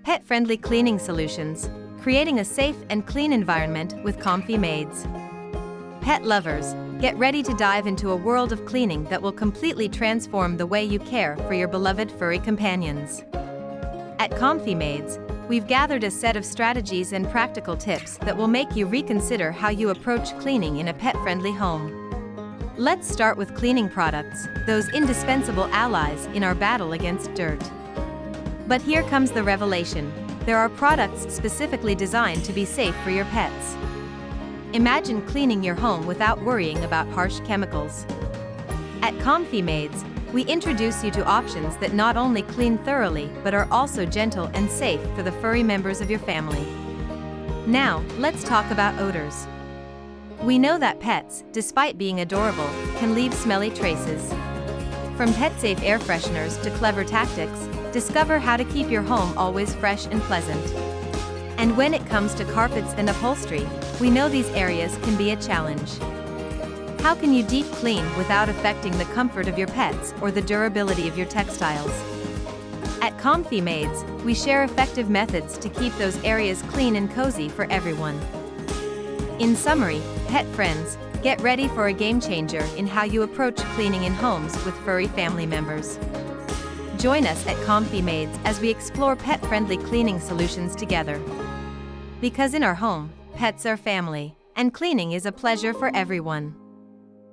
Pet-friendly cleaning solutions, creating a safe and clean environment with Comfy Maids. Pet lovers, get ready to dive into a world of cleaning that will completely transform the way you care for your beloved furry companions. At Comfy Maids, we've gathered a set of strategies and practical tips that will make you reconsider how you approach cleaning in a pet-friendly home. Let's start with cleaning products, those indispensable allies in our battle against dirt. But here comes the revelation: there are products specifically designed to be safe for your pets. Imagine cleaning your home without worrying about harsh chemicals. At Comfy Maids, we introduce you to options that not only clean thoroughly but are also gentle and safe for the furry members of your family. Now, let's talk about odors. We know that pets, despite being adorable, can leave smelly traces. From pet-safe air fresheners to clever tactics, discover how to keep your home always fresh and pleasant. And when it comes to carpets and upholstery, we know these areas can be a challenge. How can you deep clean without affecting the comfort of your pets or the durability of your textiles? At Comfy Maids, we share effective methods to keep those areas clean and cozy for everyone. In summary, pet friends, get ready for a game changer in how you approach cleaning in homes with furry family members. Join us at Comfy Maids as we explore pet-friendly cleaning solutions together. Because in our home, pets are family, and cleaning is a pleasure for everyone.